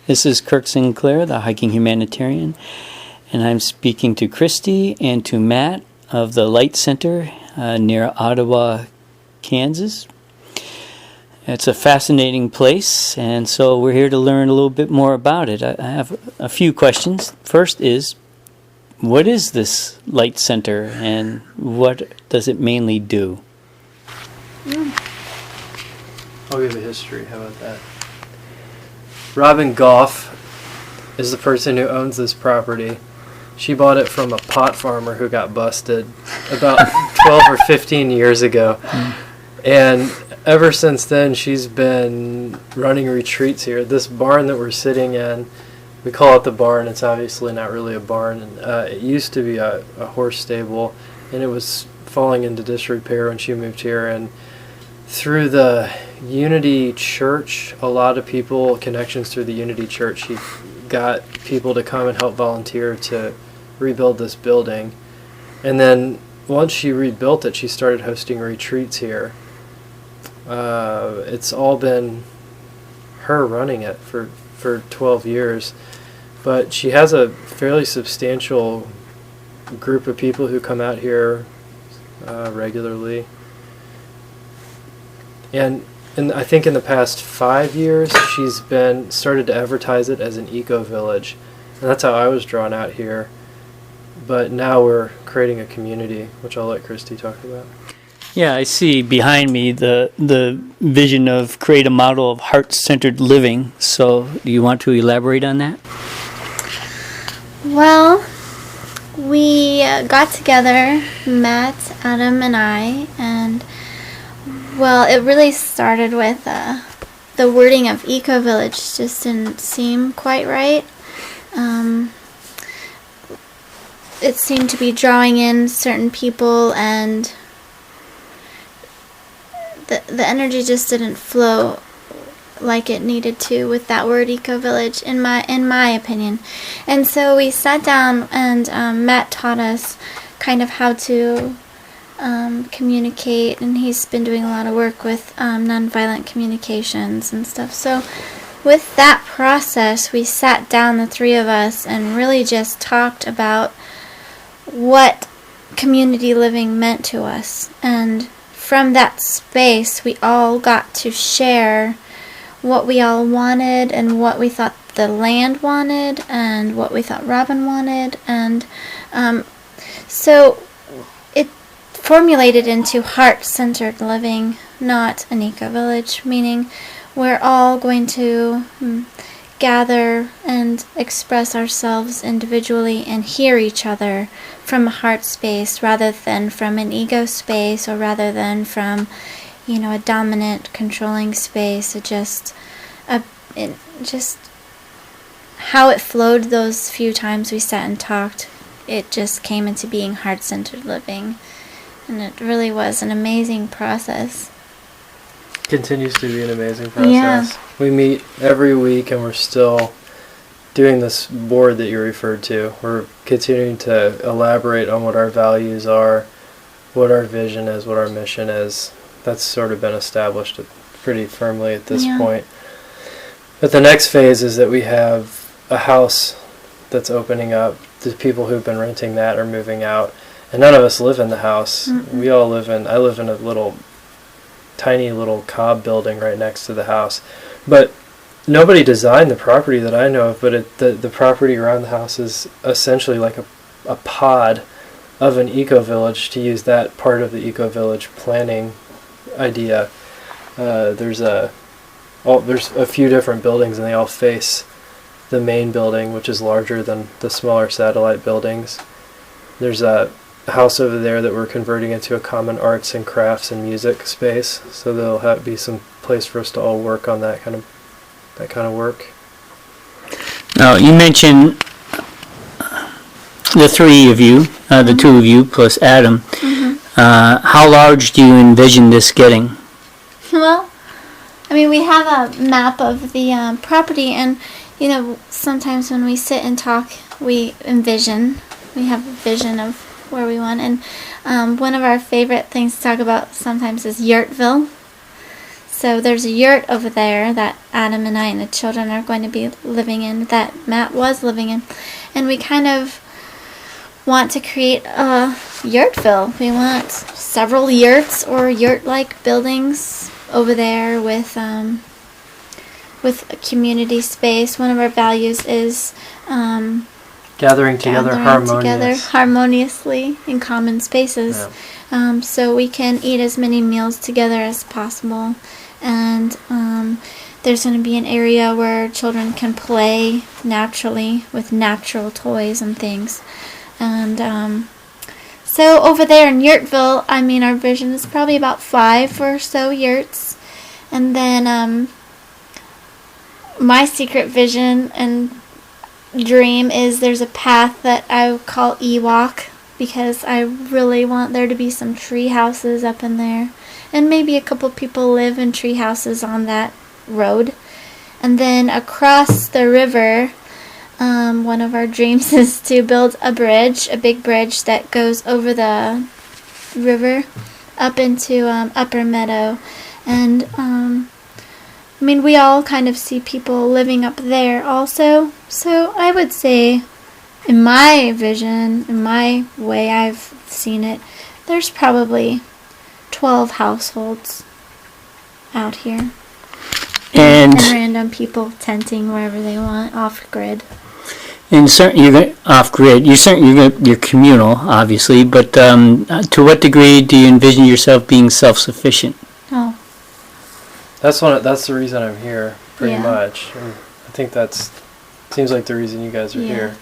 This is Kirk Sinclair, the hiking humanitarian, and I'm speaking to Christy and to Matt of the Light Center near Ottawa, Kansas. It's a fascinating place, and so we're here to learn a little bit more about it. I have a few questions. First is, what is this Light Center, and what does it mainly do? I'll give a history. How about that? Robin Goff is the person who owns this property. She bought it from a pot farmer who got busted about 12 or 15 years ago. And ever since then, she's been running retreats here. This barn that we're sitting in, we call it the barn. It's obviously not really a barn. It used to be a horse stable, and it was falling into disrepair when she moved here. And through the Unity Church, a lot of people, connections through the Unity Church, she got people to come and help volunteer to rebuild this building. And then once she rebuilt it, she started hosting retreats here. It's all been her running it for 12 years. But she has a fairly substantial group of people who come out here regularly. And I think in the past 5 years, she's started to advertise it as an eco-village. And that's how I was drawn out here. But now we're creating a community, which I'll let Christy talk about. Yeah, I see behind me the vision of create a model of heart-centered living. So do you want to elaborate on that? Well, we got together, Matt, Adam, and I, and well, it really started with the wording of eco-village just didn't seem quite right. It seemed to be drawing in certain people, and the energy just didn't flow like it needed to with that word eco-village, in my opinion. And so we sat down, and Matt taught us kind of how to communicate, and he's been doing a lot of work with nonviolent communications and stuff. So with that process, we sat down, the three of us, and really just talked about what community living meant to us. And from that space, we all got to share what we all wanted and what we thought the land wanted and what we thought Robin wanted. And so it formulated into heart-centered living, not an eco-village, meaning we're all going to gather and express ourselves individually and hear each other from a heart space rather than from an ego space, or rather than from, a dominant, controlling space. It just how it flowed those few times we sat and talked, it just came into being heart-centered living. And it really was an amazing process. Continues to be an amazing process. Yeah. We meet every week, and we're still doing this board that you referred to. We're continuing to elaborate on what our values are, what our vision is, what our mission is. That's sort of been established pretty firmly at this point. But the next phase is that we have a house that's opening up. The people who've been renting that are moving out. And none of us live in the house. We all I live in a tiny little cob building right next to the house. But nobody designed the property that I know of, but the property around the house is essentially like a pod of an eco-village, to use that part of the eco-village planning idea. There's a few different buildings, and they all face the main building, which is larger than the smaller satellite buildings. There's a house over there that we're converting into a common arts and crafts and music space, so there'll be some place for us to all work on that kind of work. Now, you mentioned the three of you, the two of you plus Adam. How large do you envision this getting? Well, we have a map of the property, and sometimes when we sit and talk, we have a vision of where we want. And one of our favorite things to talk about sometimes is Yurtville. So there's a yurt over there that Adam and I and the children are going to be living in, that Matt was living in. And we kind of want to create a yurtville. We want several yurts or yurt-like buildings over there with a community space. One of our values is gathering together harmoniously in common spaces. Yeah. So we can eat as many meals together as possible. And there's going to be an area where children can play naturally with natural toys and things. And so over there in Yurtville, I mean, our vision is probably about 5 or so yurts. And then my secret vision and dream is there's a path that I call Ewok, because I really want there to be some tree houses up in there. And maybe a couple people live in tree houses on that road. And then across the river, one of our dreams is to build a bridge, a big bridge that goes over the river up into Upper Meadow. And I mean, we all kind of see people living up there also. So I would say, in my vision, in my way I've seen it, there's probably 12 households out here. And random people tenting wherever they want, off grid. And you're off grid. You're communal, obviously, but to what degree do you envision yourself being self-sufficient? Oh, That's the reason I'm here, pretty much. And I think that's seems like the reason you guys are here.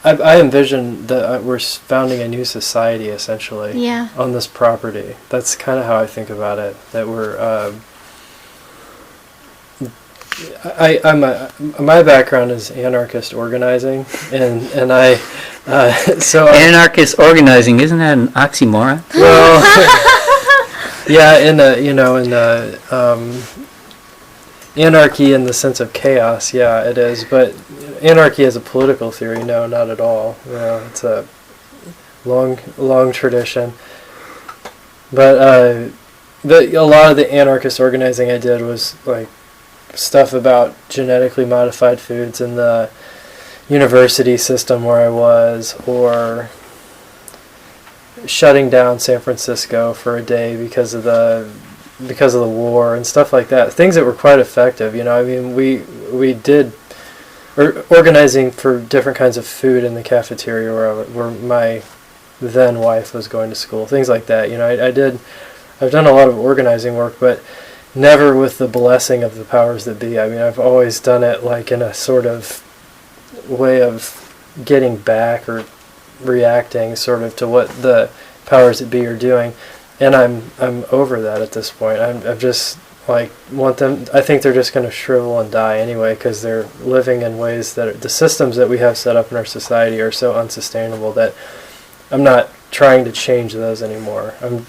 I envision that we're founding a new society, essentially, on this property. That's kind of how I think about it. That we're my background is anarchist organizing, and I so anarchist organizing, isn't that an oxymoron? Well, yeah, anarchy in the sense of chaos, yeah, it is. But anarchy as a political theory, no, not at all. It's a long tradition. But a lot of the anarchist organizing I did was like stuff about genetically modified foods in the university system where I was, or shutting down San Francisco for a day because of the war and stuff like that. Things that were quite effective. I mean, we did organizing for different kinds of food in the cafeteria where my then wife was going to school. Things like that. I've done a lot of organizing work, but never with the blessing of the powers that be. I mean, I've always done it like in a sort of way of getting back or reacting sort of to what the powers that be are doing. And I'm over that at this point. I'm just like want them. I think they're just going to shrivel and die anyway, because they're living in ways that the systems that we have set up in our society are so unsustainable that I'm not trying to change those anymore. I'm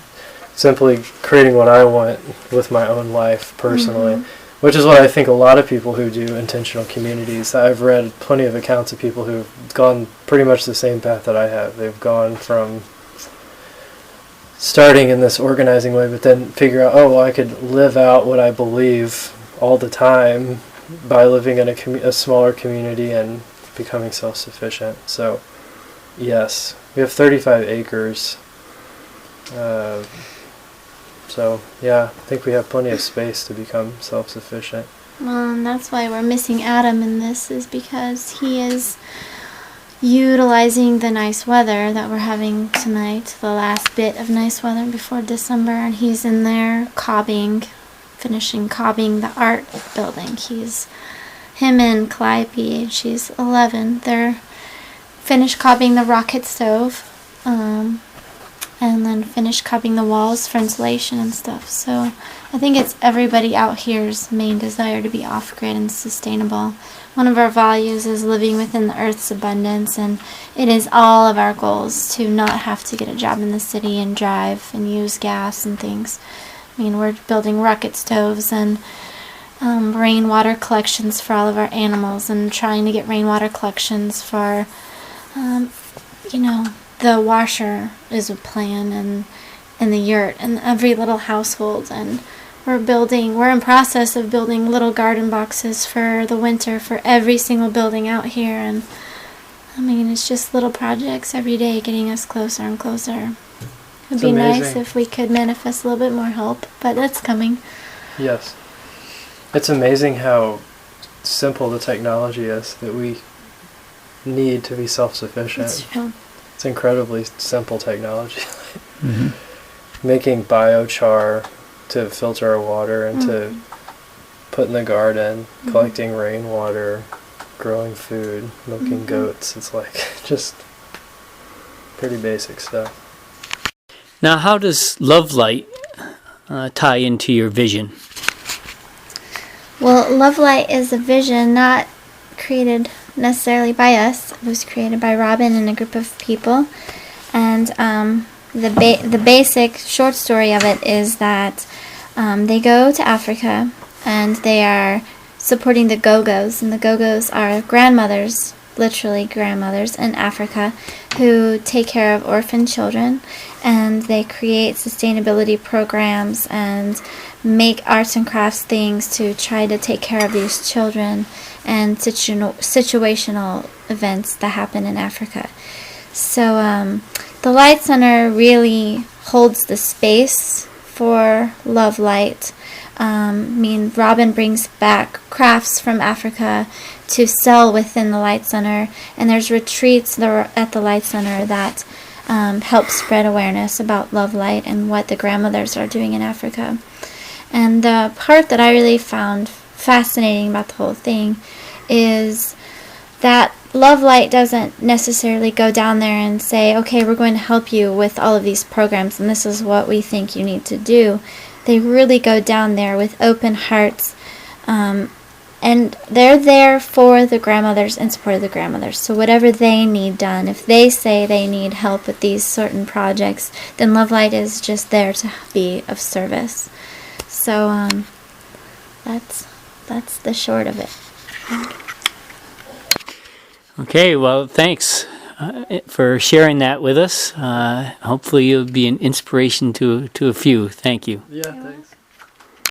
simply creating what I want with my own life personally, which is what I think a lot of people who do intentional communities. I've read plenty of accounts of people who've gone pretty much the same path that I have. They've gone from starting in this organizing way, but then figure out, I could live out what I believe all the time by living in a smaller community and becoming self-sufficient. So, yes, we have 35 acres. So, yeah, I think we have plenty of space to become self-sufficient. Well, and that's why we're missing Adam in this, is because he is utilizing the nice weather that we're having tonight, the last bit of nice weather before December, and he's in there finishing cobbing the art building. Him and Calliope, she's 11, they're finished cobbing the rocket stove, and then finish cupping the walls for insulation and stuff. So I think it's everybody out here's main desire to be off-grid and sustainable. One of our values is living within the earth's abundance, and it is all of our goals to not have to get a job in the city and drive and use gas and things. I mean, we're building rocket stoves and rainwater collections for all of our animals, and trying to get rainwater collections for, the washer is a plan, and in the yurt in every little household, and we're in process of building little garden boxes for the winter for every single building out here. And I mean, it's just little projects every day getting us closer and closer. It'd be nice if we could manifest a little bit more help, but that's coming. Yes. It's amazing how simple the technology is that we need to be self-sufficient. It's true. It's incredibly simple technology. Mm-hmm. Making biochar to filter our water and to put in the garden, collecting rainwater, growing food, milking goats. It's like just pretty basic stuff. Now, how does Love Light tie into your vision? Well, Love Light is a vision not created necessarily by us. It was created by Robin and a group of people. And the basic short story of it is that they go to Africa and they are supporting the Go-Go's. And the Go-Go's are grandmothers, literally grandmothers in Africa, who take care of orphan children. And they create sustainability programs and make arts and crafts things to try to take care of these children and situational events that happen in Africa. So the Light Center really holds the space for Love Light. Robin brings back crafts from Africa to sell within the Light Center, and there's retreats at the Light Center that help spread awareness about Love Light and what the grandmothers are doing in Africa. And the part that I really found fascinating about the whole thing is that Love Light doesn't necessarily go down there and say, okay, we're going to help you with all of these programs and this is what we think you need to do. They really go down there with open hearts, and they're there for the grandmothers and support of the grandmothers. So whatever they need done, if they say they need help with these certain projects, then Love Light is just there to be of service. So that's the short of it. Okay, well, thanks for sharing that with us. Hopefully you'll be an inspiration to a few. Thank you. Yeah, thanks.